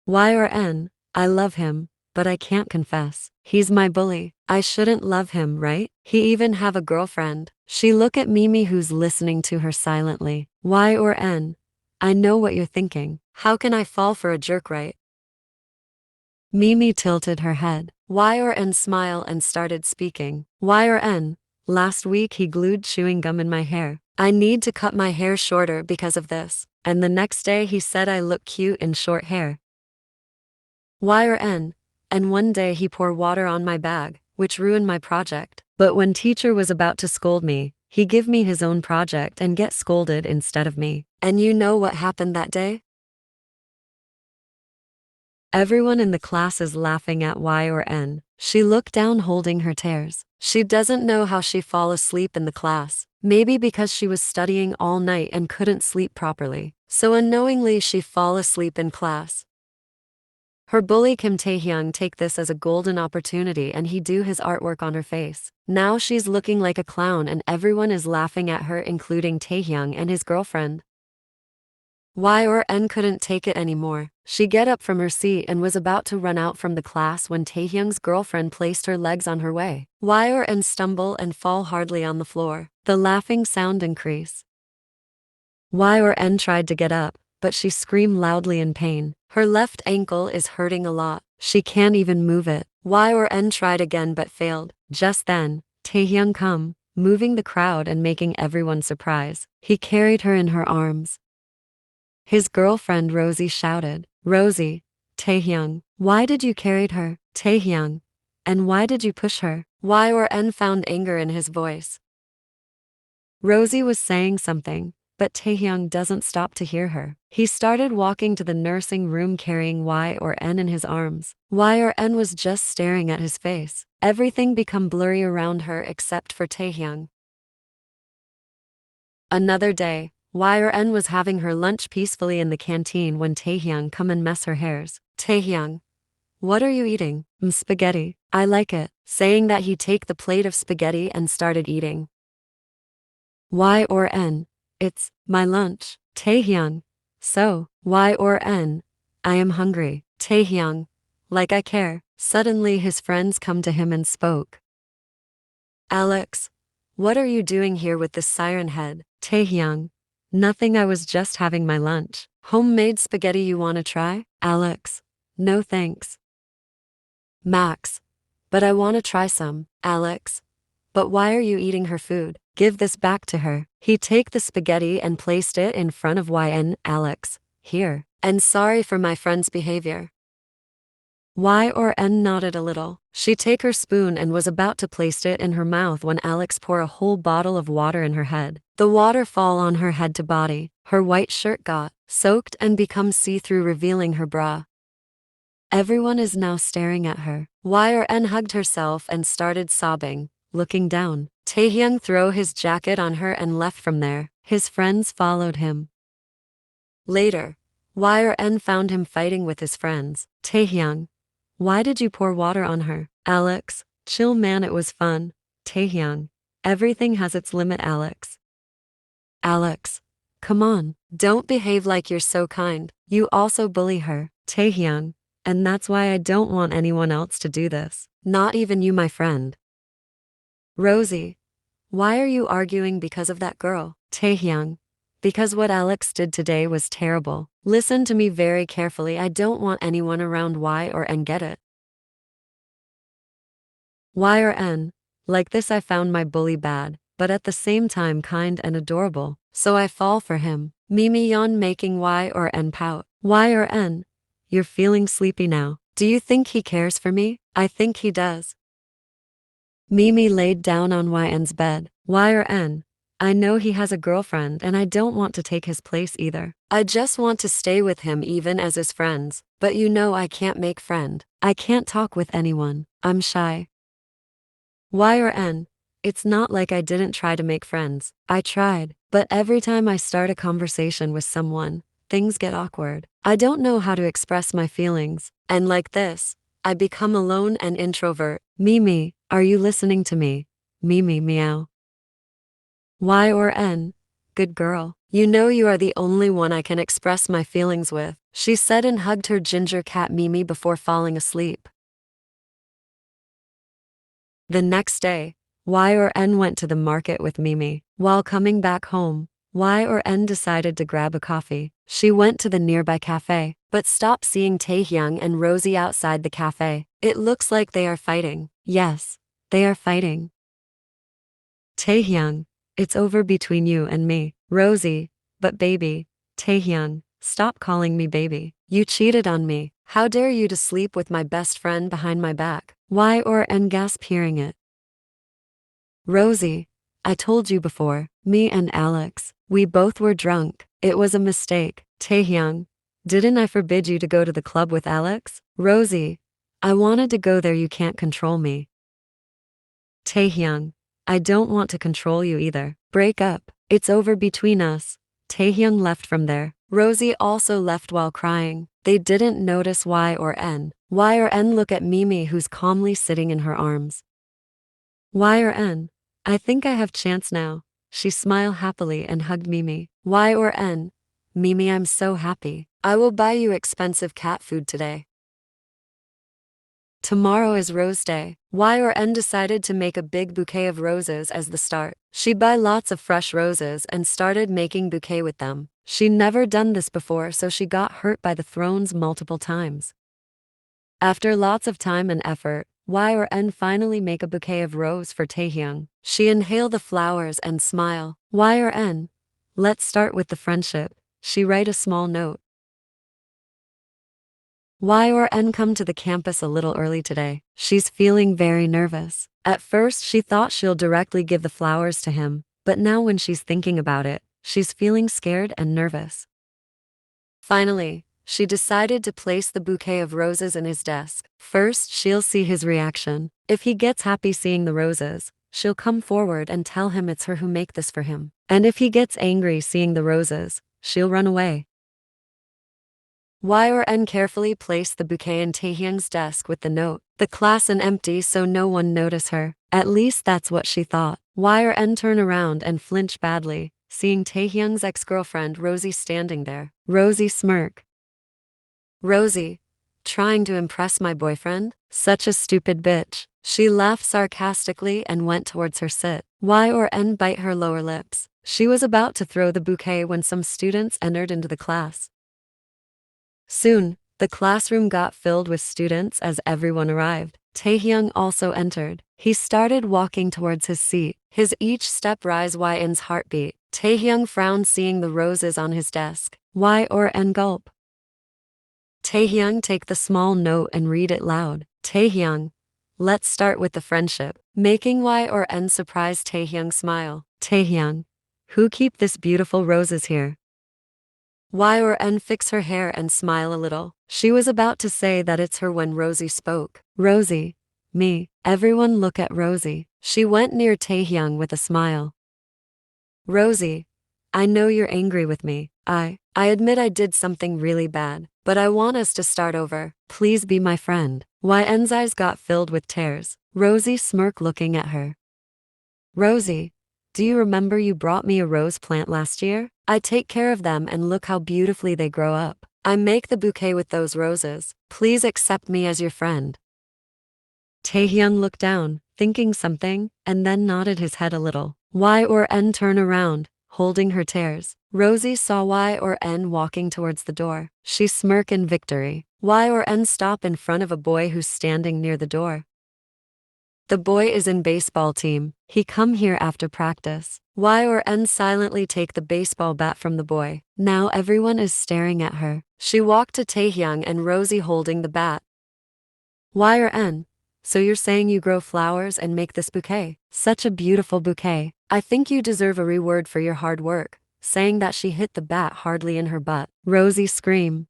Y or N, I love him, but I can't confess. He's my bully. I shouldn't love him, right? He even have a girlfriend. She look at Mimi who's listening to her silently. Y or N, I know what you're thinking. How can I fall for a jerk, right? Mimi tilted her head. Y or N smile and started speaking. Y or N, last week he glued chewing gum in my hair. I need to cut my hair shorter because of this. And the next day he said I look cute in short hair. Y or N, and one day he poured water on my bag, which ruined my project. But when teacher was about to scold me, he give me his own project and get scolded instead of me. And you know what happened that day? Everyone in the class is laughing at Y or N. She looked down holding her tears. She doesn't know how she fall asleep in the class. Maybe because she was studying all night and couldn't sleep properly. So unknowingly she fall asleep in class. Her bully Kim Taehyung take this as a golden opportunity and he do his artwork on her face. Now she's looking like a clown and everyone is laughing at her including Taehyung and his girlfriend. Y or N couldn't take it anymore. She get up from her seat and was about to run out from the class when Taehyung's girlfriend placed her legs on her way. Y or N stumble and fall hardly on the floor. The laughing sound increase. Y or N tried to get up, but she screamed loudly in pain. Her left ankle is hurting a lot. She can't even move it. Y or N tried again but failed. Just then, Taehyung come, moving the crowd and making everyone surprised. He carried her in her arms. His girlfriend Rosie shouted, Rosie, Taehyung, why did you carry her? Taehyung, and why did you push her? Y or N found anger in his voice. Rosie was saying something, but Taehyung doesn't stop to hear her. He started walking to the nursing room carrying Y or N in his arms. Y or N was just staring at his face. Everything became blurry around her except for Taehyung. Another day, Y or N was having her lunch peacefully in the canteen when Taehyung come and mess her hairs. Taehyung, what are you eating? Spaghetti. I like it. Saying that he take the plate of spaghetti and started eating. Y or N, it's my lunch. Taehyung, so, Y or N, I am hungry. Taehyung, like I care. Suddenly his friends come to him and spoke. Alex, what are you doing here with this siren head? Taehyung, nothing, I was just having my lunch. Homemade spaghetti, you wanna try? Alex, no thanks. Max, but I wanna try some. Alex, but why are you eating her food? Give this back to her. He take the spaghetti and placed it in front of YN. Alex, here. And sorry for my friend's behavior. Y or N nodded a little. She take her spoon and was about to place it in her mouth when Alex pour a whole bottle of water in her head. The water fall on her head to body. Her white shirt got soaked and become see-through revealing her bra. Everyone is now staring at her. Y or N hugged herself and started sobbing. Looking down, Taehyung threw his jacket on her and left from there. His friends followed him. Later, Y or N found him fighting with his friends. Taehyung, why did you pour water on her? Alex, chill man, it was fun. Taehyung, everything has its limit. Alex, come on, don't behave like you're so kind. You also bully her. Taehyung, and that's why I don't want anyone else to do this. Not even you, my friend. Rosie, why are you arguing because of that girl? Taehyung, because what Alex did today was terrible. Listen to me very carefully, I don't want anyone around Y or N, get it? Y or N, like this I found my bully bad, but at the same time kind and adorable, so I fall for him. Mimi yawned making Y or N pout. Y or N, you're feeling sleepy now. Do you think he cares for me? I think he does. Mimi laid down on YN's bed. Y or N, I know he has a girlfriend and I don't want to take his place either. I just want to stay with him even as his friends, but you know I can't make friend. I can't talk with anyone. I'm shy. Y or N, it's not like I didn't try to make friends. I tried, but every time I start a conversation with someone, things get awkward. I don't know how to express my feelings, and like this, I become alone and introvert. Mimi, are you listening to me? Mimi meow. Y or N, Good girl. You know you are the only one I can express my feelings with, she said and hugged her ginger cat Mimi before falling asleep. The next day, Y or N went to the market with Mimi. While coming back home, Y or N decided to grab a coffee. She went to the nearby cafe, but stopped seeing Taehyung and Rosie outside the cafe. It looks like they are fighting. Yes, they are fighting. Taehyung, it's over between you and me. Rosie, but baby. Taehyung, stop calling me baby. You cheated on me. How dare you to sleep with my best friend behind my back? Y or N gasped hearing it. Rosie, I told you before, me and Alex, we both were drunk. It was a mistake. Taehyung, didn't I forbid you to go to the club with Alex? Rosie, I wanted to go there, you can't control me. Taehyung, I don't want to control you either. Break up. It's over between us. Taehyung left from there. Rosie also left while crying. They didn't notice Y or N. Y or N look at Mimi who's calmly sitting in her arms. Y or N, I think I have chance now. She smiled happily and hugged Mimi. Y or N, Mimi, I'm so happy. I will buy you expensive cat food today. Tomorrow is Rose Day. Y or N decided to make a big bouquet of roses as the start. She buy lots of fresh roses and started making bouquet with them. She never done this before, so she got hurt by the thrones multiple times. After lots of time and effort, Y or N finally make a bouquet of rose for Taehyung. She inhale the flowers and smile. Y or N, let's start with the friendship. She write a small note. Y or N come to the campus a little early today. She's feeling very nervous. At first she thought she'll directly give the flowers to him, but now when she's thinking about it, she's feeling scared and nervous. Finally, she decided to place the bouquet of roses in his desk. First, she'll see his reaction. If he gets happy seeing the roses, she'll come forward and tell him it's her who make this for him. And if he gets angry seeing the roses, she'll run away. Y or N carefully placed the bouquet in Taehyung's desk with the note. The class is empty so no one notice her. At least that's what she thought. Y or N turn around and flinch badly, seeing Taehyung's ex-girlfriend Rosie standing there. Rosie smirk. Rosie, trying to impress my boyfriend? Such a stupid bitch. She laughed sarcastically and went towards her sit. Y or N bite her lower lips. She was about to throw the bouquet when some students entered into the class. Soon, the classroom got filled with students as everyone arrived. Taehyung also entered. He started walking towards his seat. His each step raised Yn's heartbeat. Taehyung frowned seeing the roses on his desk. Y or N gulp. Taehyung take the small note and read it loud. Taehyung, let's start with the friendship. Making Y or N surprised Taehyung smile. Taehyung, who keep this beautiful roses here? Y or N fix her hair and smile a little. She was about to say that it's her when Rosie spoke. Rosie, me. Everyone look at Rosie. She went near Taehyung with a smile. Rosie, I know you're angry with me. I admit I did something really bad, but I want us to start over. Please be my friend. Yn's eyes got filled with tears. Rosie smirked looking at her. Rosie, do you remember you brought me a rose plant last year? I take care of them and look how beautifully they grow up. I make the bouquet with those roses. Please accept me as your friend. Taehyung looked down, thinking something, and then nodded his head a little. Y or N turned around, holding her tears. Rosie saw Y or N walking towards the door. She smirked in victory. Y or N stopped in front of a boy who's standing near the door. The boy is in baseball team. He come here after practice. Y or N silently take the baseball bat from the boy. Now everyone is staring at her. She walked to Taehyung and Rosie holding the bat. Y or N, so you're saying you grow flowers and make this bouquet? Such a beautiful bouquet. I think you deserve a reward for your hard work. Saying that she hit the bat hardly in her butt. Rosie screamed.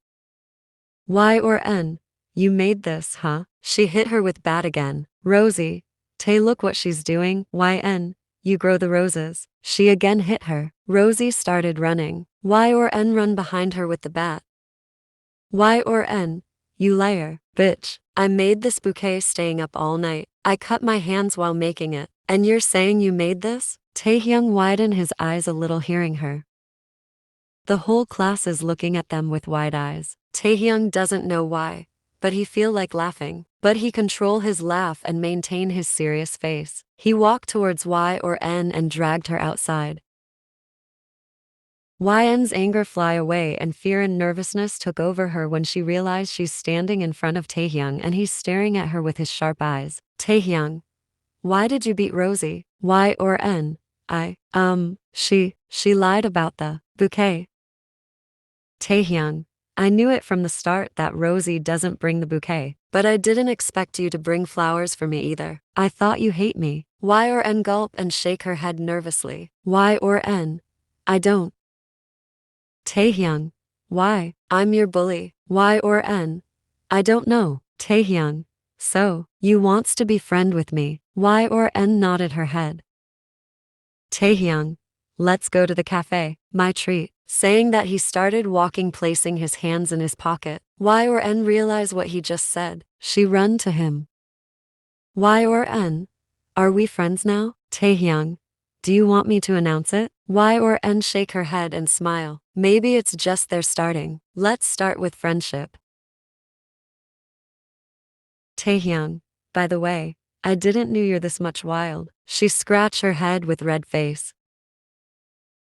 Y or N, you made this, huh? She hit her with bat again. Rosie, Tae, look what she's doing. Yn, you grow the roses. She again hit her. Rosie started running. Y or N run behind her with the bat. Y or N, you liar, bitch. I made this bouquet staying up all night. I cut my hands while making it. And you're saying you made this? Taehyung widened his eyes a little hearing her. The whole class is looking at them with wide eyes. Taehyung doesn't know why, but he feel like laughing. But he control his laugh and maintain his serious face. He walked towards Y or N and dragged her outside. YN's anger fly away and fear and nervousness took over her when she realized she's standing in front of Taehyung and he's staring at her with his sharp eyes. Taehyung, why did you beat Rosie? Y or N? She lied about the bouquet. Taehyung, I knew it from the start that Rosie doesn't bring the bouquet, but I didn't expect you to bring flowers for me either. I thought you hate me. Y or N gulp and shake her head nervously. Y or N? I don't. Taehyung, why? I'm your bully. Y or N? I don't know. Taehyung, so, you wants to be friend with me. Y or N nodded her head. Taehyung, let's go to the cafe, my treat. Saying that he started walking placing his hands in his pocket. Y or N realized what he just said. She run to him. Y or N? Are we friends now? Taehyung, do you want me to announce it? Y or N shake her head and smile. Maybe it's just their starting. Let's start with friendship. Taehyung, by the way, I didn't knew you're this much wild. She scratched her head with red face.